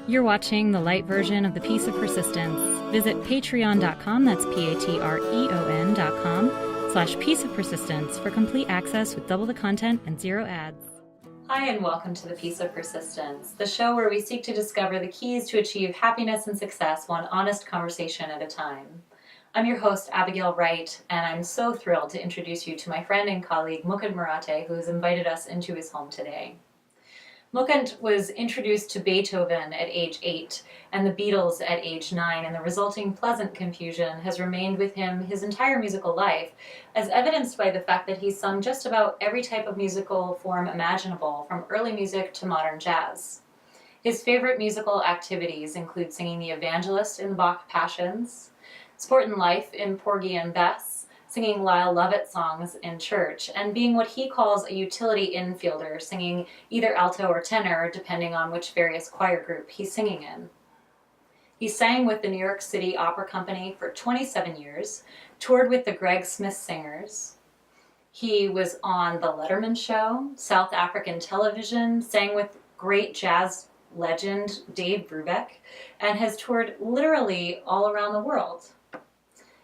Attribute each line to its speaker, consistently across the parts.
Speaker 1: You're watching the Lite version of The Piece of Persistence. Visit patreon.com, that's patreon.com/Piece of Persistence for complete access with double the content and 0 ads. Hi, and welcome to The Piece of Persistence, the show where we seek to discover the keys to achieve happiness and success one honest conversation at a time. I'm your host, Abigail Wright, and I'm so thrilled to introduce you to my friend and colleague, Mukund Marathe, who has invited us into his home today. Mukund was introduced to Beethoven at age 8 and the Beatles at age 9, and the resulting pleasant confusion has remained with him his entire musical life, as evidenced by the fact that he's sung just about every type of musical form imaginable, from early music to modern jazz. His favorite musical activities include singing the evangelist in Bach Passions, Sport and Life in Porgy and Bess, singing Lyle Lovett songs in church, and being what he calls a utility infielder, singing either alto or tenor, depending on which various choir group he's singing in. He sang with the New York City Opera Company for 27 years, toured with the Greg Smith Singers. He was on The Letterman Show, South African television, sang with great jazz legend Dave Brubeck, and has toured literally all around the world.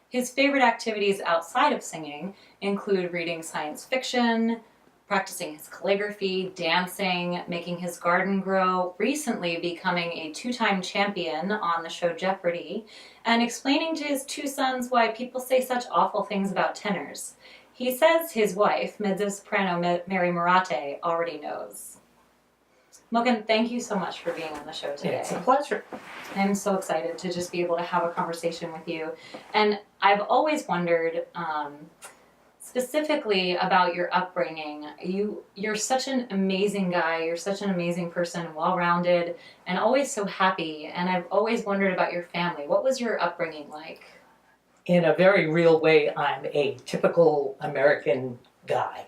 Speaker 1: His favorite activities outside of singing include reading science fiction, practicing his calligraphy, dancing, making his garden grow, recently becoming a 2-time champion on the show Jeopardy, and explaining to his 2 sons why people say such awful things about tenors. He says his wife, mezzo-soprano Mary Marathe, already knows. Mukund, thank you so much for being on the show today.
Speaker 2: It's a pleasure.
Speaker 1: I'm so excited to just be able to have a conversation with you. And I've always wondered specifically about your upbringing. You're such an amazing guy. You're such an amazing person, well-rounded, and always so happy. And I've always wondered about your family. What was your upbringing like?
Speaker 2: In a very real way, I'm a typical American guy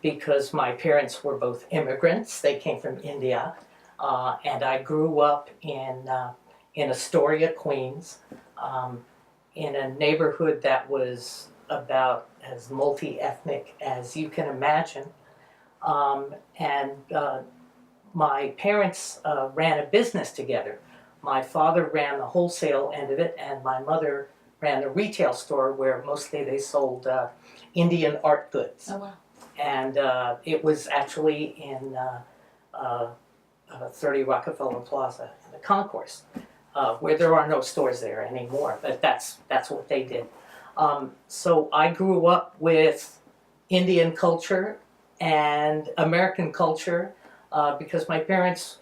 Speaker 2: because my parents were both immigrants. They came from India, and I grew up in Astoria, Queens, in a neighborhood that was about as multi-ethnic as you can imagine. My parents ran a business together. My father ran the wholesale end of it, and my mother ran a retail store where mostly they sold Indian art goods.
Speaker 1: Oh, wow.
Speaker 2: And it was actually in 30 Rockefeller Plaza in the concourse, where there are no stores there anymore, but that's what they did. So I grew up with Indian culture and American culture because my parents,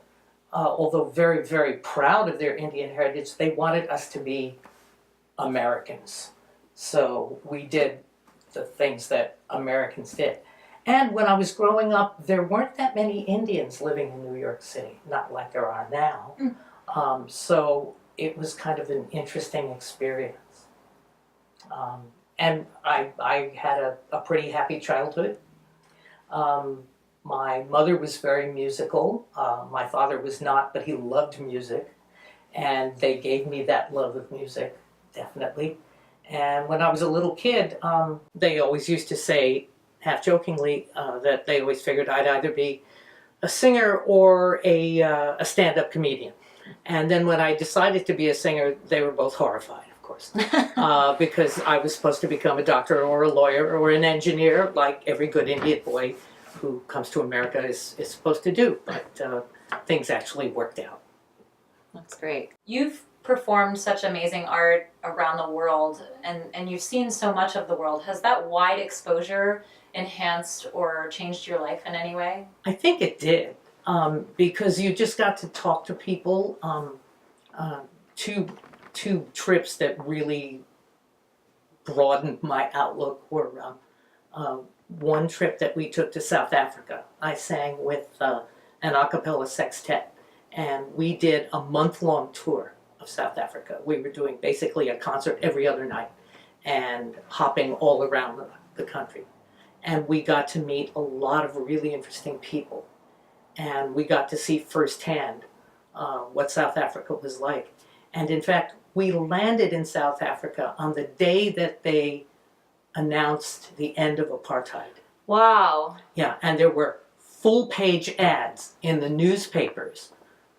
Speaker 2: although very, very proud of their Indian heritage, they wanted us to be Americans. So we did the things that Americans did. And when I was growing up, there weren't that many Indians living in New York City, not like there are now. So it was kind of an interesting experience. And I had a pretty happy childhood. My mother was very musical. My father was not, but he loved music. And they gave me that love of music, definitely. And when I was a little kid, they always used to say, half-jokingly, that they always figured I'd either be a singer or a stand-up comedian. And then when I decided to be a singer, they were both horrified, of course, because I was supposed to become a doctor or a lawyer or an engineer, like every good Indian boy who comes to America is supposed to do. But things actually worked out.
Speaker 1: That's great. You've performed such amazing art around the world, and you've seen so much of the world. Has that wide exposure enhanced or changed your life in any way?
Speaker 2: I think it did, because you just got to talk to people. Two trips that really broadened my outlook were one trip that we took to South Africa. I sang with an a cappella sextet, and we did a month-long tour of South Africa. We were doing basically a concert every other night and hopping all around the country. And we got to meet a lot of really interesting people. And we got to see firsthand what South Africa was like. And in fact, we landed in South Africa on the day that they announced the end of apartheid.
Speaker 1: Wow.
Speaker 2: Yeah, and there were full-page ads in the newspapers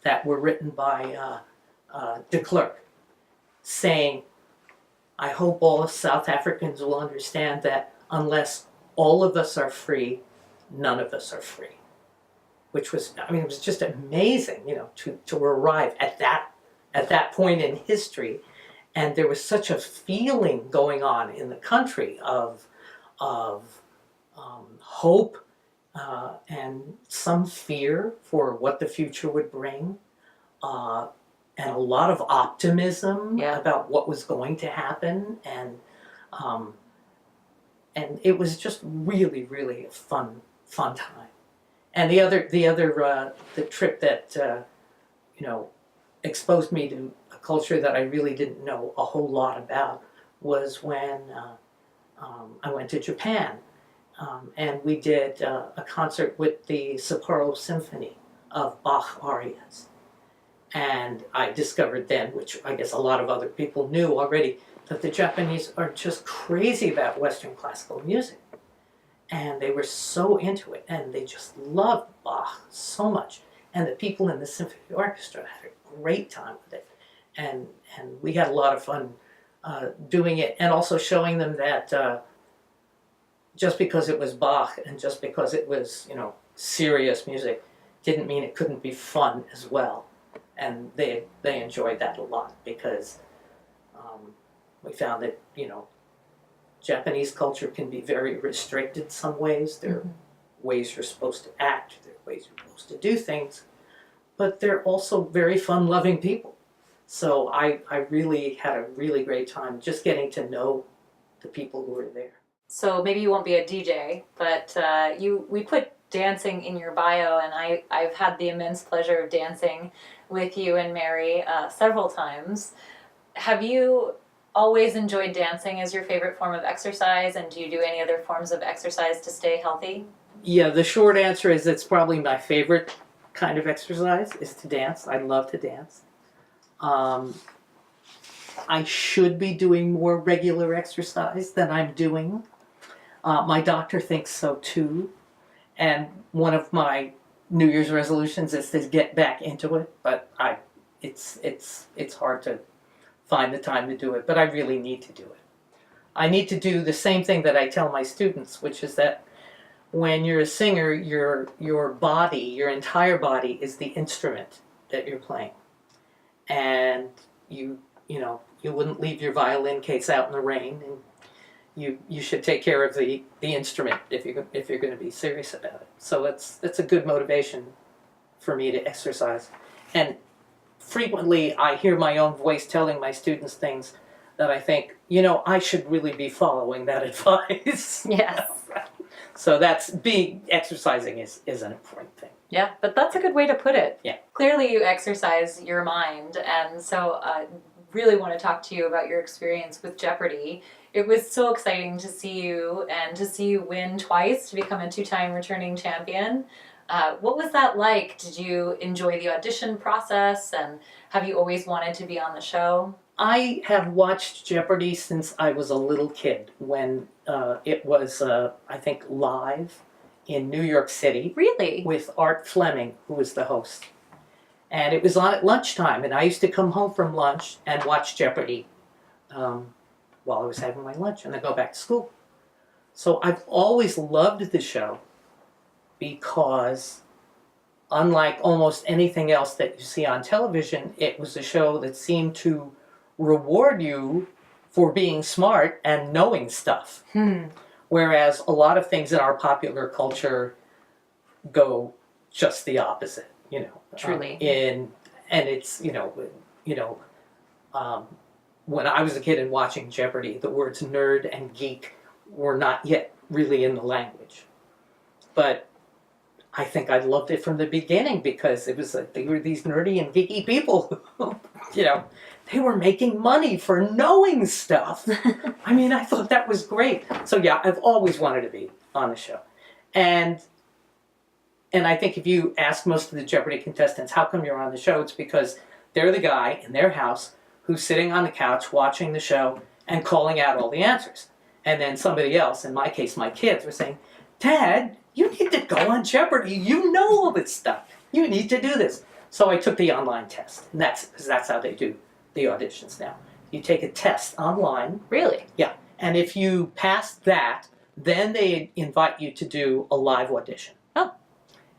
Speaker 2: that were written by de Klerk, saying, I hope all South Africans will understand that unless all of us are free, none of us are free. Which was, I mean, it was just amazing, you know, to arrive at that point in history. And there was such a feeling going on in the country of hope and some fear for what the future would bring, and a lot of optimism about what was going to happen, and it was just really, really a fun time. And the trip that you know, exposed me to a culture that I really didn't know a whole lot about was when I went to Japan, and we did a concert with the Sapporo Symphony of Bach arias. And I discovered then, which I guess a lot of other people knew already, that the Japanese are just crazy about Western classical music. And they were so into it, and they just loved Bach so much. And the people in the symphony orchestra had a great time with it. And we had a lot of fun doing it, and also showing them that just because it was Bach and just because it was, you know, serious music didn't mean it couldn't be fun as well. And they enjoyed that a lot, because we found that, you know, Japanese culture can be very restricted some ways. There are ways you're supposed to act, there are ways you're supposed to do things, but they're also very fun-loving people. So I really had a really great time just getting to know the people who were there.
Speaker 1: So maybe you won't be a DJ, but we put dancing in your bio, and I've had the immense pleasure of dancing with you and Mary several times. Have you always enjoyed dancing as your favorite form of exercise, and do you do any other forms of exercise to stay healthy?
Speaker 2: Yeah, the short answer is it's probably my favorite kind of exercise is to dance. I love to dance. I should be doing more regular exercise than I'm doing. My doctor thinks so too. And one of my New Year's resolutions is to get back into it, but it's hard to find the time to do it, but I really need to do it. I need to do the same thing that I tell my students, which is that when you're a singer, your body, your entire body is the instrument that you're playing. And you wouldn't leave your violin case out in the rain, and you should take care of the instrument if you're going to be serious about it. So that's a good motivation for me to exercise. And frequently I hear my own voice telling my students things that I think, you know, I should really be following that advice.
Speaker 1: Yes.
Speaker 2: So exercising is an important thing.
Speaker 1: Yeah, but that's a good way to put it.
Speaker 2: Yeah.
Speaker 1: Clearly you exercise your mind, and so I really want to talk to you about your experience with Jeopardy. It was so exciting to see you, and to see you win twice to become a 2-time returning champion. What was that like? Did you enjoy the audition process, and have you always wanted to be on the show?
Speaker 2: I have watched Jeopardy since I was a little kid, when it was, I think, live in New York City. Really? With Art Fleming, who was the host. And it was on at lunchtime, and I used to come home from lunch and watch Jeopardy while I was having my lunch, and then go back to school. So I've always loved the show, because unlike almost anything else that you see on television, it was a show that seemed to reward you for being smart and knowing stuff. Whereas a lot of things in our popular culture go just the opposite, you know.
Speaker 1: Truly.
Speaker 2: And it's, when I was a kid and watching Jeopardy, the words nerd and geek were not yet really in the language. But I think I loved it from the beginning, because it was they were these nerdy and geeky people who, they were making money for knowing stuff. I mean, I thought that was great. So yeah, I've always wanted to be on the show. And I think if you ask most of the Jeopardy contestants, how come you're on the show? It's because they're the guy in their house who's sitting on the couch watching the show and calling out all the answers. And then somebody else, in my case, my kids, were saying, Dad, you need to go on Jeopardy. You know all this stuff. You need to do this. So I took the online test, and that's how they do the auditions now. You take a test online.
Speaker 1: Really?
Speaker 2: Yeah. And if you pass that, then they invite you to do a live audition.
Speaker 1: Oh.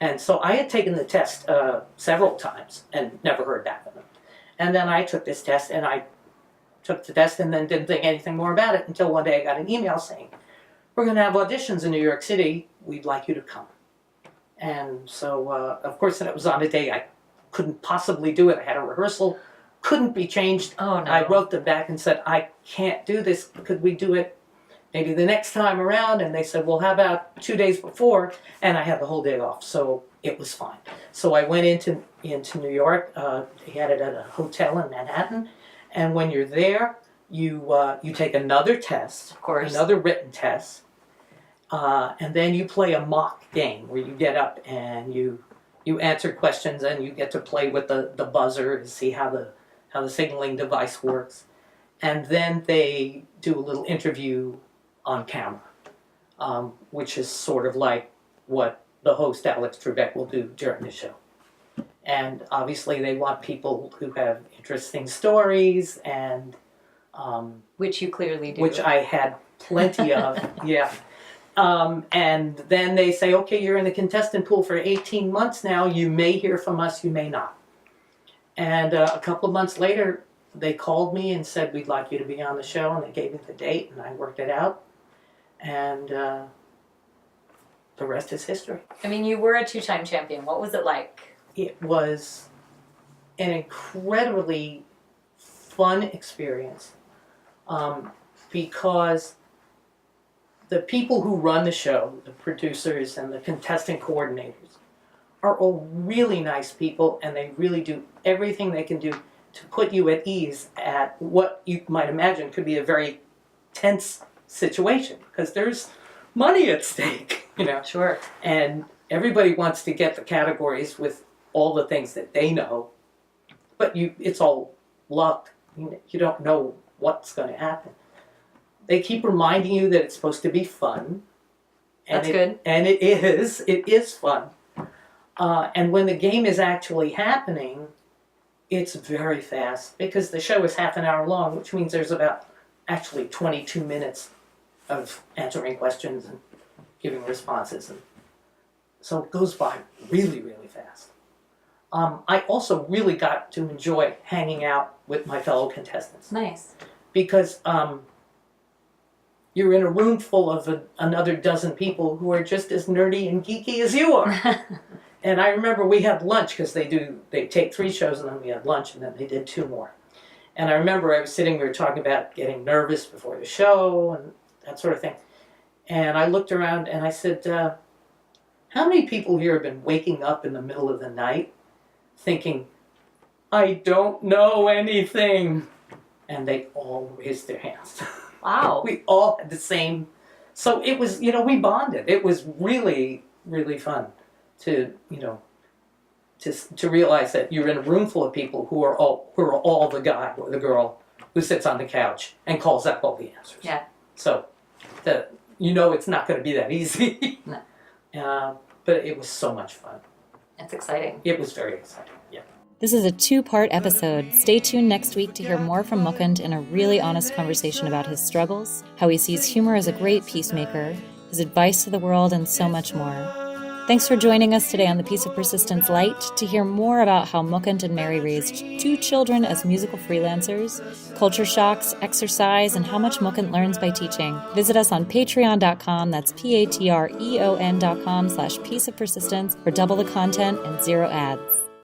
Speaker 2: And so I had taken the test several times and never heard back from them. And then I took this test, and I took the test and then didn't think anything more about it until one day I got an email saying, we're going to have auditions in New York City. We'd like you to come. And so, of course, it was on a day I couldn't possibly do it. I had a rehearsal, couldn't be changed.
Speaker 1: Oh, no.
Speaker 2: I wrote them back and said, I can't do this. Could we do it maybe the next time around? And they said, well, how about 2 days before? And I had the whole day off, so it was fine. So I went into New York. They had it at a hotel in Manhattan. And when you're there, you take another test,
Speaker 1: of course,
Speaker 2: another written test, and then you play a mock game where you get up and you answer questions and you get to play with the buzzer and see how the signaling device works. And then they do a little interview on camera, which is sort of like what the host, Alex Trebek, will do during the show. And obviously they want people who have interesting stories and...
Speaker 1: which you clearly do.
Speaker 2: Which I had plenty of, yeah. And then they say, okay, you're in the contestant pool for 18 months now. You may hear from us, you may not. And a couple of months later, they called me and said, we'd like you to be on the show. And they gave me the date, and I worked it out. And the rest is history.
Speaker 1: I mean, you were a 2-time champion. What was it like?
Speaker 2: It was an incredibly fun experience because the people who run the show, the producers and the contestant coordinators, are all really nice people, and they really do everything they can do to put you at ease at what you might imagine could be a very tense situation, because there's money at stake, you know.
Speaker 1: Sure.
Speaker 2: And everybody wants to get the categories with all the things that they know, but it's all luck. You don't know what's going to happen. They keep reminding you that it's supposed to be fun.
Speaker 1: That's good.
Speaker 2: And it is fun. And when the game is actually happening, it's very fast, because the show is half an hour long, which means there's about actually 22 minutes of answering questions and giving responses. And so it goes by really, really fast. I also really got to enjoy hanging out with my fellow contestants.
Speaker 1: Nice.
Speaker 2: Because you're in a room full of another dozen people who are just as nerdy and geeky as you are. And I remember we had lunch, because they take 3 shows and then we had lunch, and then they did 2 more. And I remember I was sitting, we were talking about getting nervous before the show and that sort of thing. And I looked around and I said, how many people here have been waking up in the middle of the night thinking, I don't know anything? And they all raised their hands.
Speaker 1: Wow.
Speaker 2: We all had the same. So it was, we bonded. It was really, really fun to realize that you're in a room full of people who are all the guy or the girl who sits on the couch and calls out all the answers.
Speaker 1: Yeah.
Speaker 2: So it's not going to be that easy.
Speaker 1: No.
Speaker 2: But it was so much fun.
Speaker 1: It's exciting.
Speaker 2: It was very exciting, yeah.
Speaker 3: This is a 2-part episode. Stay tuned next week to hear more from Mukund in a really honest conversation about his struggles, how he sees humor as a great peacemaker, his advice to the world, and so much more. Thanks for joining us today on The Piece of Persistence Lite. To hear more about how Mukund and Mary raised 2 children as musical freelancers, culture shocks, exercise, and how much Mukund learns by teaching, visit us on patreon.com, that's patreon.com/pieceofpersistence, for double the content and 0 ads.